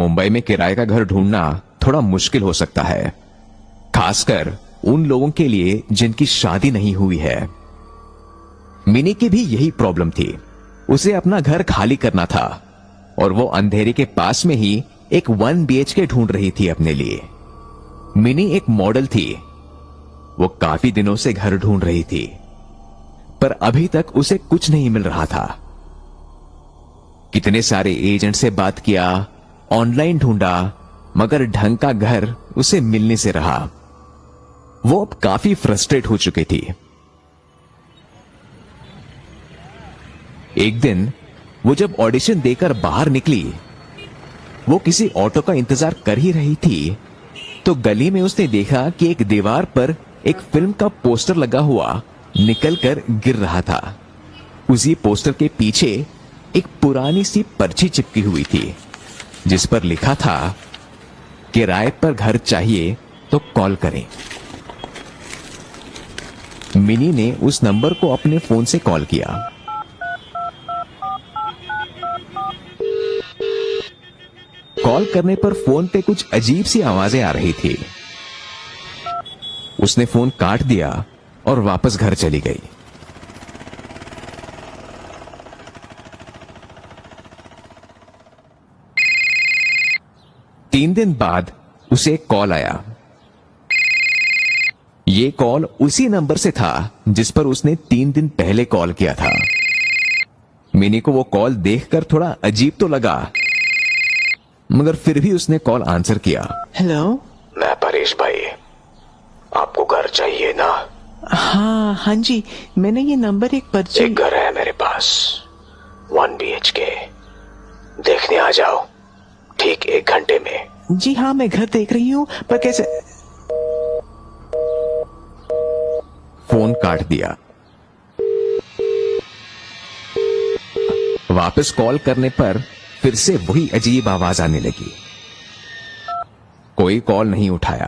मुंबई में किराए का घर ढूंढना थोड़ा मुश्किल हो सकता है, खासकर उन लोगों के लिए जिनकी शादी नहीं हुई है। मिनी की भी यही प्रॉब्लम थी। उसे अपना घर खाली करना था और वो अंधेरे के पास में ही एक 1 BHK ढूंढ रही थी अपने लिए। मिनी एक मॉडल थी। वो काफी दिनों से घर ढूंढ रही थी, पर अभी तक उसे कुछ नहीं मिल रहा था। कितने सारे एजेंट से बात किया, ऑनलाइन ढूंढा, मगर ढंग का घर उसे मिलने से रहा। वो अब काफी फ्रस्ट्रेट हो चुकी थी। एक दिन वो जब ऑडिशन देकर बाहर निकली, वो किसी ऑटो का इंतजार कर ही रही थी, तो गली में उसने देखा कि एक दीवार पर एक फिल्म का पोस्टर लगा हुआ निकलकर गिर रहा था। उसी पोस्टर के पीछे एक पुरानी सी पर्ची चिपकी हुई थी, जिस पर लिखा था, किराए पर घर चाहिए तो कॉल करें। मिनी ने उस नंबर को अपने फोन से कॉल किया। कॉल करने पर फोन पे कुछ अजीब सी आवाजें आ रही थी। उसने फोन काट दिया और वापस घर चली गई। तीन दिन बाद उसे एक कॉल आया। ये कॉल उसी नंबर से था जिस पर उसने 3 दिन पहले कॉल किया था। मिनी को वो कॉल देखकर थोड़ा अजीब तो लगा, मगर फिर भी उसने कॉल आंसर किया। हेलो, मैं परेश भाई, आपको घर चाहिए ना? हाँ जी, मैंने ये नंबर एक पर्ची। एक घर है मेरे पास, 1 BHK, देखने आ जाओ ठीक 1 घंटे में। जी हाँ, मैं घर देख रही हूँ, पर कैसे? फोन काट दिया। वापस कॉल करने पर फिर से वही अजीब आवाज आने लगी। कोई कॉल नहीं उठाया।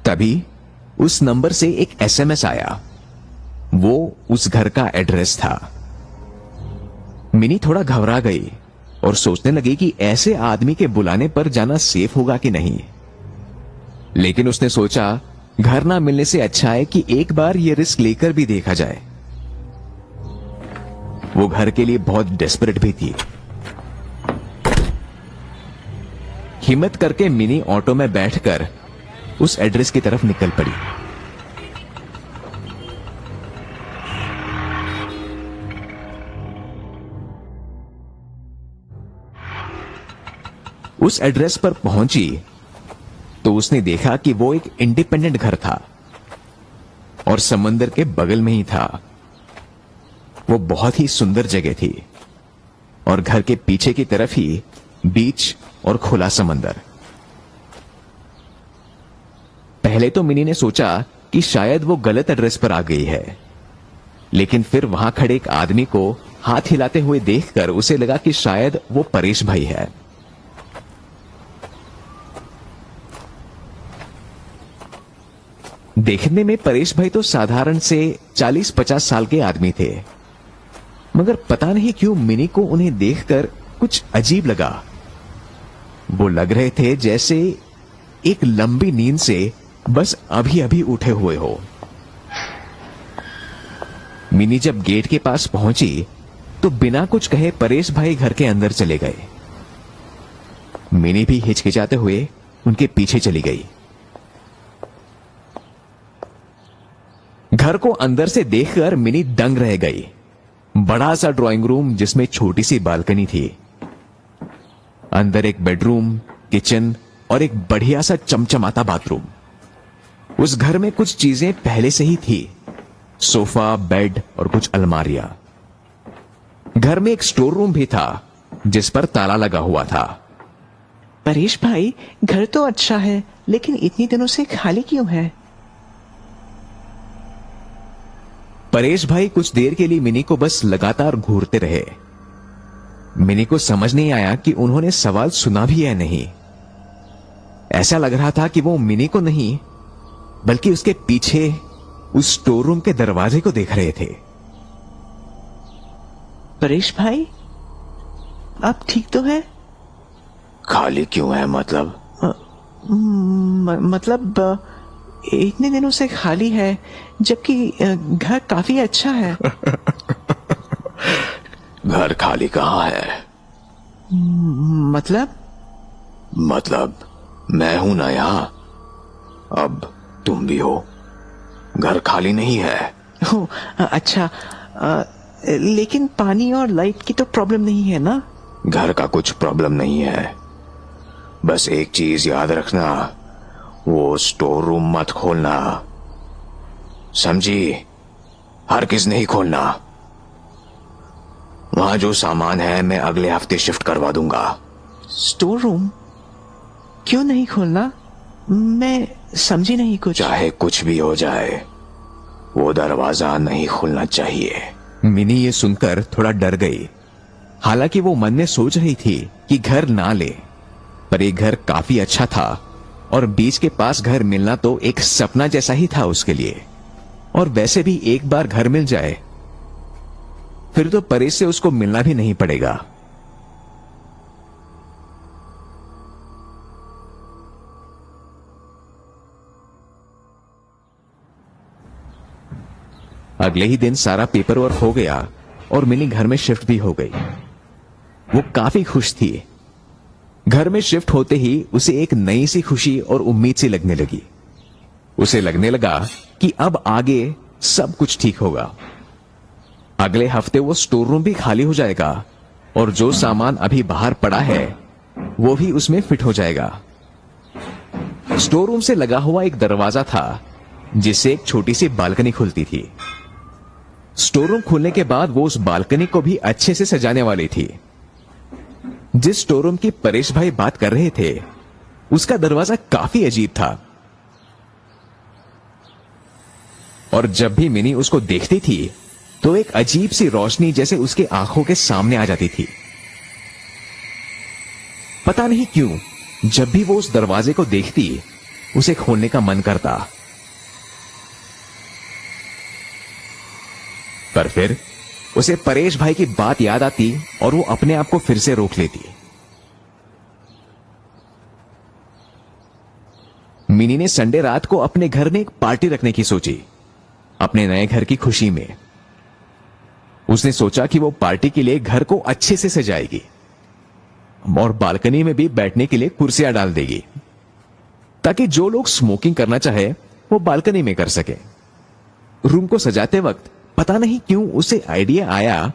तभी उस नंबर से एक SMS आया। वो उस घर का एड्रेस था। मिनी थोड़ा घबरा गई और सोचने लगी कि ऐसे आदमी के बुलाने पर जाना सेफ होगा कि नहीं। लेकिन उसने सोचा, घर ना मिलने से अच्छा है कि एक बार ये रिस्क लेकर भी देखा जाए। वो घर के लिए बहुत डेस्परेट भी थी। हिम्मत करके मिनी ऑटो में बैठकर उस एड्रेस की तरफ निकल पड़ी। उस एड्रेस पर पहुंची तो उसने देखा कि वो एक इंडिपेंडेंट घर था और समंदर के बगल में ही था। वो बहुत ही सुंदर जगह थी और घर के पीछे की तरफ ही बीच और खुला समंदर। पहले तो मिनी ने सोचा कि शायद वो गलत एड्रेस पर आ गई है, लेकिन फिर वहां खड़े एक आदमी को हाथ हिलाते हुए देखकर उसे लगा कि शायद वो परेश भाई है। देखने में परेश भाई तो साधारण से 40-50 साल के आदमी थे, मगर पता नहीं क्यों मिनी को उन्हें देखकर कुछ अजीब लगा। वो लग रहे थे जैसे एक लंबी नींद से बस अभी अभी उठे हुए हो। मिनी जब गेट के पास पहुंची तो बिना कुछ कहे परेश भाई घर के अंदर चले गए। मिनी भी हिचकिचाते हुए उनके पीछे चली गई। घर को अंदर से देखकर मिनी दंग रह गई। बड़ा सा ड्राइंग रूम जिसमें छोटी सी बालकनी थी, अंदर एक बेडरूम, किचन और एक बढ़िया सा चमचमाता बाथरूम। उस घर में कुछ चीजें पहले से ही थी, सोफा, बेड और कुछ अलमारियां। घर में एक स्टोर रूम भी था जिस पर ताला लगा हुआ था। परेश भाई, घर तो अच्छा है, लेकिन इतनी दिनों से खाली क्यों है? परेश भाई कुछ देर के लिए मिनी को बस लगातार घूरते रहे। मिनी को समझ नहीं आया कि उन्होंने सवाल सुना भी है नहीं। ऐसा लग रहा था कि वो मिनी को नहीं बल्कि उसके पीछे उस स्टोर रूम के दरवाजे को देख रहे थे। परेश भाई, आप ठीक तो हैं? खाली क्यों है मतलब? मतलब इतने दिनों से खाली है, जबकि घर काफी अच्छा है। घर खाली कहाँ है? मतलब मैं हूं ना यहाँ, अब तुम भी हो। घर खाली नहीं है। ओ, अच्छा, लेकिन पानी और लाइट की तो प्रॉब्लम नहीं है ना? घर का कुछ प्रॉब्लम नहीं है, बस एक चीज याद रखना, वो स्टोर रूम मत खोलना, समझी? हरगिज नहीं खोलना। वहां जो सामान है मैं अगले हफ्ते शिफ्ट करवा दूंगा। स्टोर रूम क्यों नहीं खोलना? मैं समझी नहीं कुछ। चाहे कुछ भी हो जाए, वो दरवाजा नहीं खुलना चाहिए। मिनी ये सुनकर थोड़ा डर गई। हालांकि वो मन में सोच रही थी कि घर ना ले, पर ये घर काफी अच्छा था और बीच के पास घर मिलना तो एक सपना जैसा ही था उसके लिए। और वैसे भी एक बार घर मिल जाए फिर तो परेश से उसको मिलना भी नहीं पड़ेगा। अगले ही दिन सारा पेपर वर्क हो गया और मिनी घर में शिफ्ट भी हो गई। वो काफी खुश थी। घर में शिफ्ट होते ही उसे एक नई सी खुशी और उम्मीद सी लगने लगी। उसे लगने लगा कि अब आगे सब कुछ ठीक होगा। अगले हफ्ते वो स्टोर रूम भी खाली हो जाएगा और जो सामान अभी बाहर पड़ा है वो भी उसमें फिट हो जाएगा। स्टोर रूम से लगा हुआ एक दरवाजा था जिससे एक छोटी सी बालकनी खुलती थी। स्टोर रूम खुलने के बाद वो उस बालकनी को भी अच्छे से सजाने वाली थी। जिस स्टोर रूम की परेश भाई बात कर रहे थे उसका दरवाजा काफी अजीब था और जब भी मिनी उसको देखती थी तो एक अजीब सी रोशनी जैसे उसके आंखों के सामने आ जाती थी। पता नहीं क्यों जब भी वो उस दरवाजे को देखती उसे खोलने का मन करता, पर फिर उसे परेश भाई की बात याद आती और वो अपने आप को फिर से रोक लेती। मिनी ने संडे रात को अपने घर में एक पार्टी रखने की सोची, अपने नए घर की खुशी में। उसने सोचा कि वो पार्टी के लिए घर को अच्छे से सजाएगी और बालकनी में भी बैठने के लिए कुर्सियां डाल देगी ताकि जो लोग स्मोकिंग करना चाहे वो बालकनी में कर सके। रूम को सजाते वक्त पता नहीं क्यों उसे आइडिया आया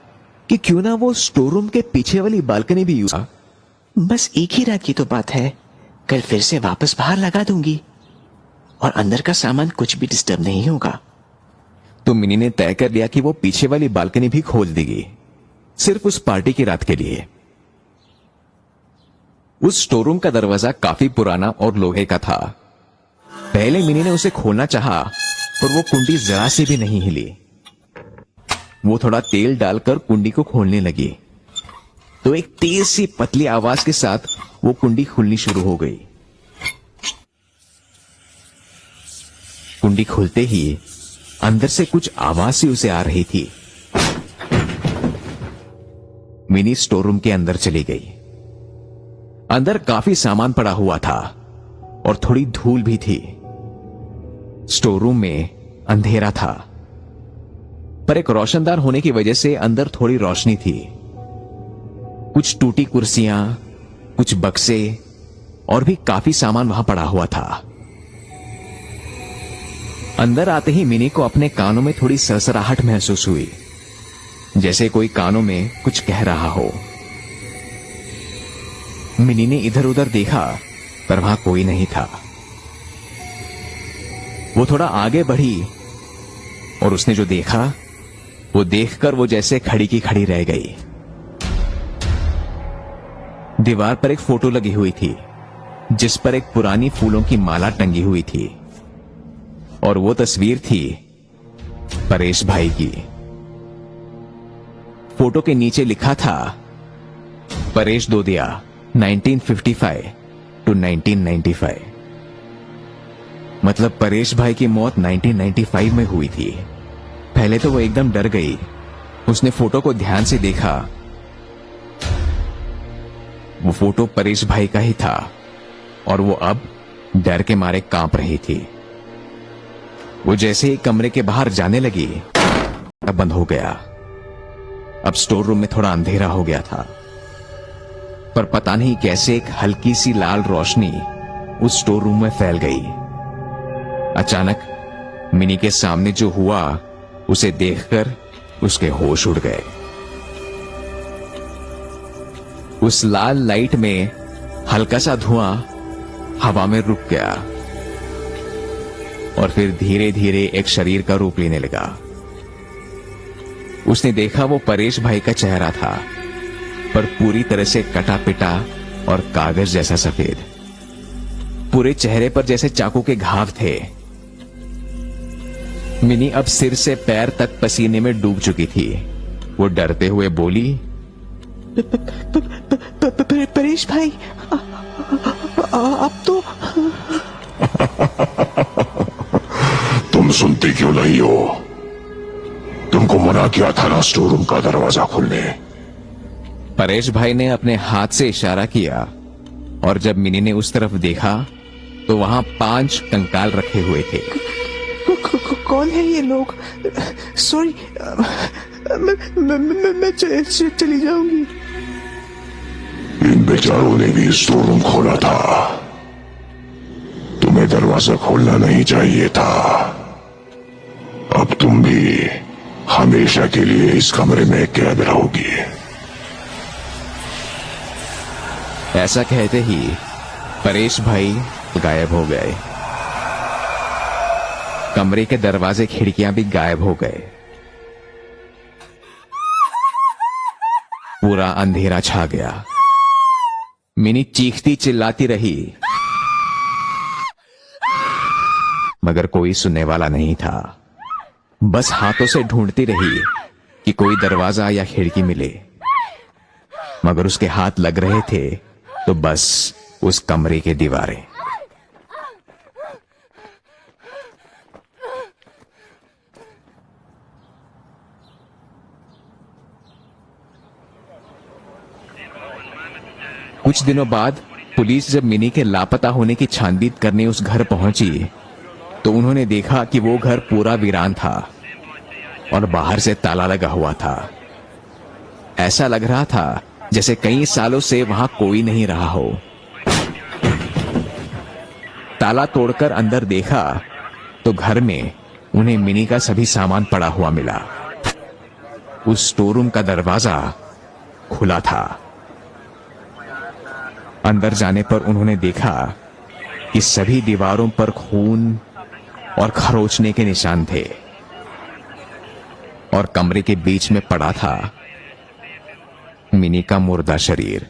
कि क्यों ना वो स्टोर रूम के पीछे वाली बालकनी भी यूज। बस एक ही रात की तो बात है, कल फिर से वापस बाहर लगा दूंगी और अंदर का सामान कुछ भी डिस्टर्ब नहीं होगा। तो मिनी ने तय कर लिया कि वो पीछे वाली बालकनी भी खोल देगी, सिर्फ उस पार्टी की रात के लिए। उस स्टोर रूम का दरवाजा काफी पुराना और लोहे का था। पहले मिनी ने उसे खोलना चाहा, पर वो कुंडी जरा से भी नहीं हिली। वो थोड़ा तेल डालकर कुंडी को खोलने लगी तो एक तेज सी पतली आवाज के साथ वो कुंडी खुलनी शुरू हो गई। कुंडी खुलते ही अंदर से कुछ आवाज सी उसे आ रही थी। मिनी स्टोर रूम के अंदर चली गई। अंदर काफी सामान पड़ा हुआ था और थोड़ी धूल भी थी। स्टोर रूम में अंधेरा था, पर एक रोशनदार होने की वजह से अंदर थोड़ी रोशनी थी। कुछ टूटी कुर्सियां, कुछ बक्से और भी काफी सामान वहां पड़ा हुआ था। अंदर आते ही मिनी को अपने कानों में थोड़ी सरसराहट महसूस हुई, जैसे कोई कानों में कुछ कह रहा हो। मिनी ने इधर उधर देखा, पर वहां कोई नहीं था। वो थोड़ा आगे बढ़ी और उसने जो देखा वो देखकर वो जैसे खड़ी की खड़ी रह गई। दीवार पर एक फोटो लगी हुई थी जिस पर एक पुरानी फूलों की माला टंगी हुई थी और वो तस्वीर थी परेश भाई की। फोटो के नीचे लिखा था परेश दोदिया 1955 to 1995। मतलब परेश भाई की मौत 1995 में हुई थी। पहले तो वो एकदम डर गई। उसने फोटो को ध्यान से देखा। वो फोटो परेश भाई का ही था और वो अब डर के मारे कांप रही थी। वो जैसे ही कमरे के बाहर जाने लगी अब बंद हो गया। अब स्टोर रूम में थोड़ा अंधेरा हो गया था, पर पता नहीं कैसे एक हल्की सी लाल रोशनी उस स्टोर रूम में फैल गई। अचानक मिनी के सामने जो हुआ उसे देखकर उसके होश उड़ गए। उस लाल लाइट में हल्का सा धुआं हवा में रुक गया और फिर धीरे धीरे एक शरीर का रूप लेने लगा। उसने देखा वो परेश भाई का चेहरा था, पर पूरी तरह से कटा पिटा और कागज जैसा सफेद। पूरे चेहरे पर जैसे चाकू के घाव थे। मिनी अब सिर से पैर तक पसीने में डूब चुकी थी। वो डरते हुए बोली, परेश भाई, अब तो तुम सुनती क्यों नहीं हो? तुमको मना किया था ना स्टोर रूम का दरवाजा खोलने। परेश भाई ने अपने हाथ से इशारा किया और जब मिनी ने उस तरफ देखा तो वहां 5 कंकाल रखे हुए थे। कौन है ये लोग? सॉरी, मैं चली जाऊंगी। इन बेचारों ने भी स्टोर रूम खोला था। तुम्हें दरवाजा खोलना नहीं चाहिए था। अब तुम भी हमेशा के लिए इस कमरे में कैद रहोगी। ऐसा कहते ही परेश भाई गायब हो गए। कमरे के दरवाजे खिड़कियां भी गायब हो गए। पूरा अंधेरा छा गया। मिनी चीखती चिल्लाती रही, मगर कोई सुनने वाला नहीं था। बस हाथों से ढूंढती रही कि कोई दरवाजा या खिड़की मिले, मगर उसके हाथ लग रहे थे तो बस उस कमरे की दीवारें। कुछ दिनों बाद पुलिस जब मिनी के लापता होने की छानबीन करने उस घर पहुंची तो उन्होंने देखा कि वो घर पूरा वीरान था और बाहर से ताला लगा हुआ था। ऐसा लग रहा था जैसे कई सालों से वहां कोई नहीं रहा हो। ताला तोड़कर अंदर देखा तो घर में उन्हें मिनी का सभी सामान पड़ा हुआ मिला। उस स्टोर रूम का दरवाजा खुला था। अंदर जाने पर उन्होंने देखा कि सभी दीवारों पर खून और खरोचने के निशान थे और कमरे के बीच में पड़ा था मिनी का मुर्दा शरीर।